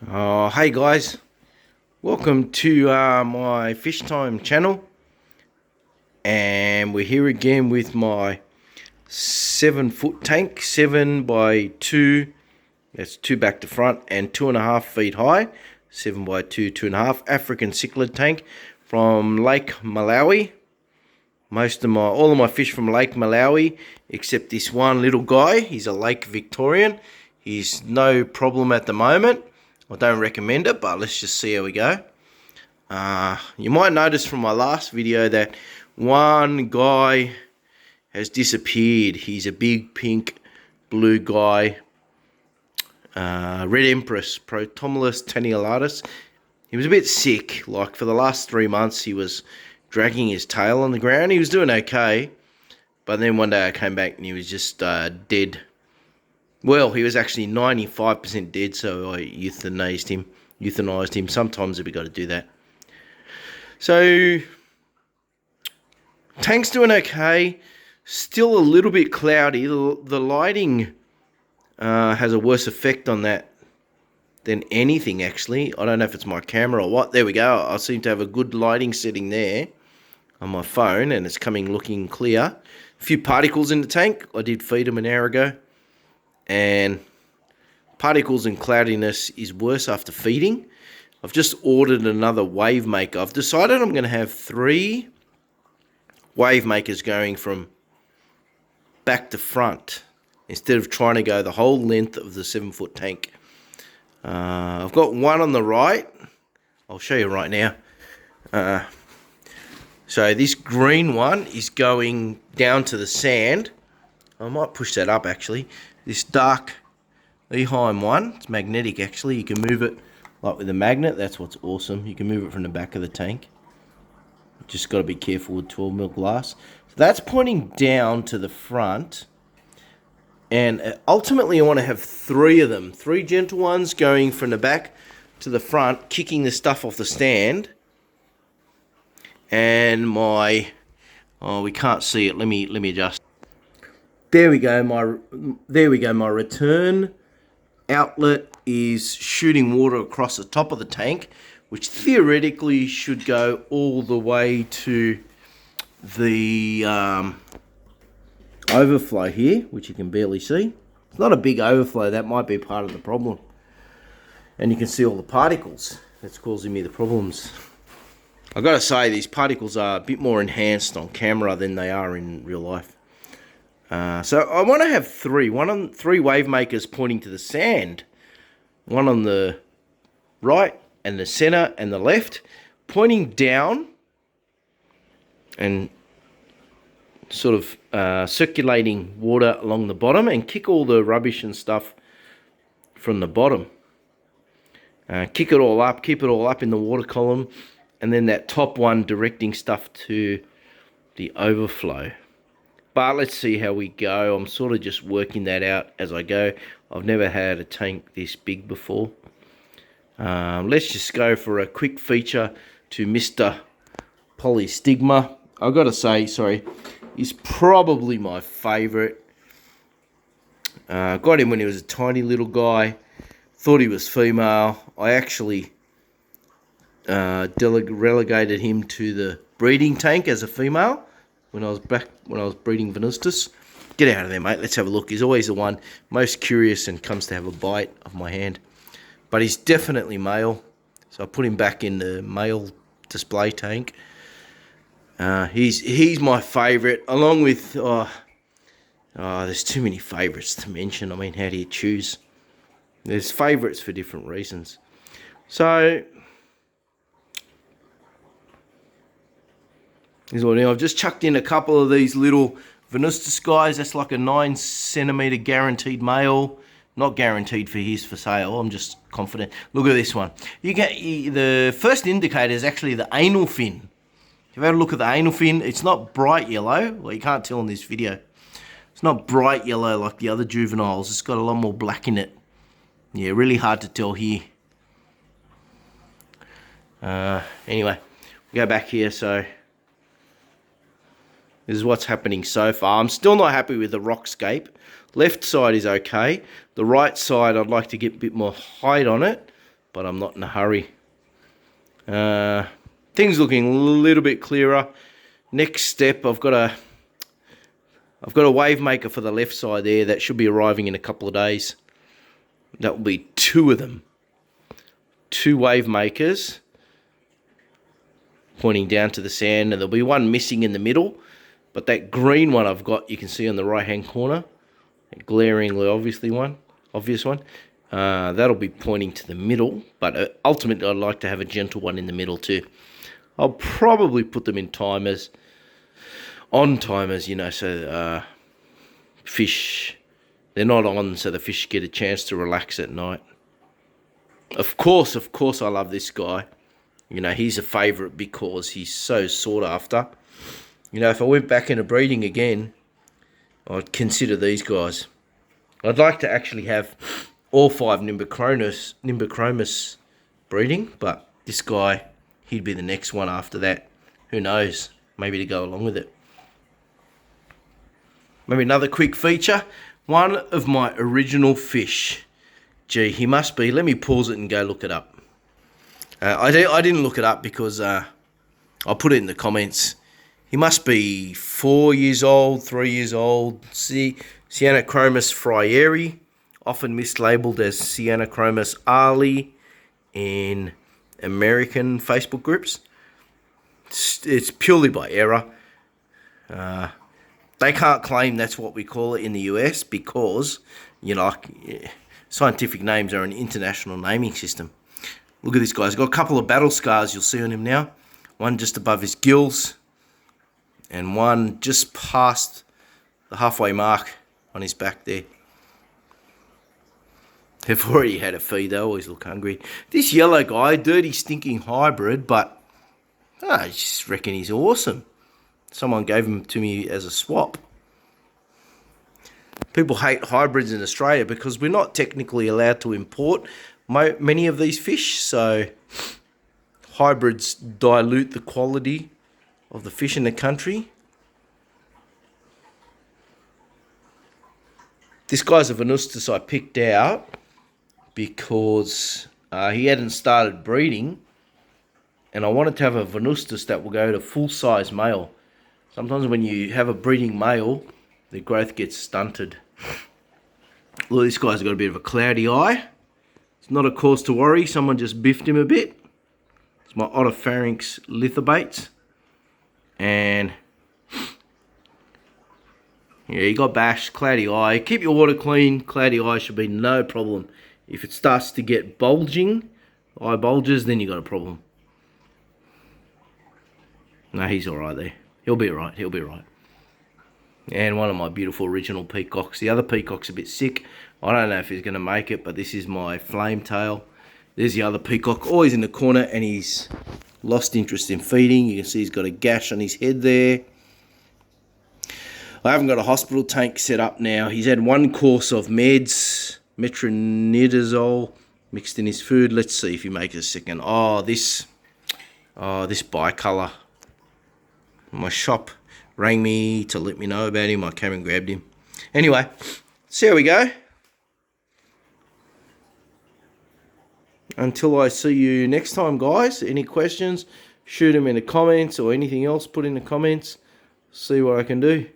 Hey guys, welcome to my Fish Time channel, and we're here again with my 7 foot tank, 7 by 2. That's 2 back to front and 2.5 feet high, 7 by 2, 2.5 African cichlid tank from Lake Malawi. All of my fish from Lake Malawi, except this one little guy. He's a Lake Victorian. He's no problem at the moment. I don't recommend it, but let's just see how we go. You might notice from my last video that one guy has disappeared. He's a big pink blue guy, Red Empress, Protomylus tenniolatus. He was a bit sick. Like for the last 3 months, he was dragging his tail on the ground. He was doing okay, but then one day I came back and he was just dead. Well, he was actually 95% dead, so I euthanized him. Sometimes we've got to do that. So, tank's doing okay. Still a little bit cloudy. The lighting has a worse effect on that than anything, actually. I don't know if it's my camera or what. There we go. I seem to have a good lighting setting there on my phone, and it's looking clear. A few particles in the tank. I did feed them an hour ago. And particles and cloudiness is worse after feeding. I've just ordered another wave maker. I've decided I'm going to have 3 wave makers going from back to front instead of trying to go the whole length of the 7-foot tank. I've got one on the right. I'll show you right now. So this green one is going down to the sand. I might push that up actually. This dark Eheim one, it's magnetic actually. You can move it like with a magnet. That's what's awesome. You can move it from the back of the tank. Just got to be careful with 12mm glass. So that's pointing down to the front. And ultimately I want to have 3 of them. 3 gentle ones going from the back to the front, kicking the stuff off the stand. And we can't see it. Let me adjust. There we go. My return outlet is shooting water across the top of the tank, which theoretically should go all the way to the overflow here, which you can barely see. It's not a big overflow. That might be part of the problem. And you can see all the particles that's causing me the problems. I've got to say, these particles are a bit more enhanced on camera than they are in real life. So I want to have 3 wave makers pointing to the sand, one on the right and the center and the left, pointing down and sort of circulating water along the bottom, and kick all the rubbish and stuff from the bottom. Kick it all up, keep it all up in the water column, and then that top one directing stuff to the overflow. But let's see how we go. I'm sort of just working that out as I go. I've never had a tank this big before. Let's just go for a quick feature to Mr. Polystigma. I've got to say, sorry, he's probably my favourite. Got him when he was a tiny little guy. Thought he was female. I actually relegated him to the breeding tank as a female when I was breeding Venustus. Get out of there, mate. Let's have a look. He's always the one most curious and comes to have a bite of my hand. But he's definitely male, so I put him back in the male display tank. He's my favourite, along with there's too many favourites to mention. I mean, how do you choose? There's favourites for different reasons. So here's what I've just chucked in a couple of these little Venustus guys. That's like a 9cm guaranteed male. Not guaranteed for his for sale. I'm just confident. Look at this one. The first indicator is actually the anal fin. If you've had a look at the anal fin, it's not bright yellow. Well, you can't tell in this video. It's not bright yellow like the other juveniles. It's got a lot more black in it. Yeah, really hard to tell here. Anyway, we go back here. So this is what's happening so far. I'm still not happy with the rockscape. Left side is okay. The right side, I'd like to get a bit more height on it. but I'm not in a hurry. Things looking a little bit clearer. Next step, I've got a wave maker for the left side there that should be arriving in a couple of days. That will be 2 of them. 2 wave makers pointing down to the sand, and there'll be one missing in the middle, but that green one I've got, you can see on the right hand corner, a glaringly obvious one, that'll be pointing to the middle, but ultimately I'd like to have a gentle one in the middle too. I'll probably put them in timers, on timers, you know, so fish, they're not on, so the fish get a chance to relax at night. Of course, I love this guy. You know, he's a favourite because he's so sought after. You know, if I went back into breeding again, I'd consider these guys. I'd like to actually have all 5 Nimbochromis breeding, but this guy, he'd be the next one after that. Who knows? Maybe to go along with it. Maybe another quick feature. One of my original fish. Gee, he must be. Let me pause it and go look it up. I didn't look it up because I'll put it in the comments. He must be 4 years old, 3 years old. Cyanochromis freyeri, often mislabeled as Cyanochromis ali in American Facebook groups. It's purely by error. They can't claim that's what we call it in the US because, you know, scientific names are an international naming system. Look at this guy. He's got a couple of battle scars you'll see on him now. One just above his gills and one just past the halfway mark on his back there. They've already had a feed. They always look hungry. This yellow guy, dirty stinking hybrid, but I just reckon he's awesome. Someone gave him to me as a swap. People hate hybrids in Australia because we're not technically allowed to import many of these fish, so hybrids dilute the quality of the fish in the country. This guy's a Venustus I picked out because he hadn't started breeding, and I wanted to have a Venustus that will go to full-size male. Sometimes when you have a breeding male, the growth gets stunted. Look, this guy's got a bit of a cloudy eye. It's not a cause to worry. Someone just biffed him a bit. It's my Otopharynx lithobates. And yeah, he got bashed, cloudy eye. Keep your water clean. Cloudy eye should be no problem. If it starts to get bulging, eye bulges, then you got a problem. No, he's alright there. He'll be alright. He'll be alright. And one of my beautiful original peacocks. The other peacock's a bit sick. I don't know if he's going to make it, but this is my flame tail. There's the other peacock, always in the corner, and he's lost interest in feeding. You can see he's got a gash on his head there. I haven't got a hospital tank set up now. He's had 1 course of meds, metronidazole, mixed in his food. Let's see if he makes a second. Oh, this bicolour. My shop rang me to let me know about him. I came and grabbed him. Anyway, so here we go. Until I see you next time, guys. Any questions, shoot them in the comments, or anything else, put in the comments. See what I can do.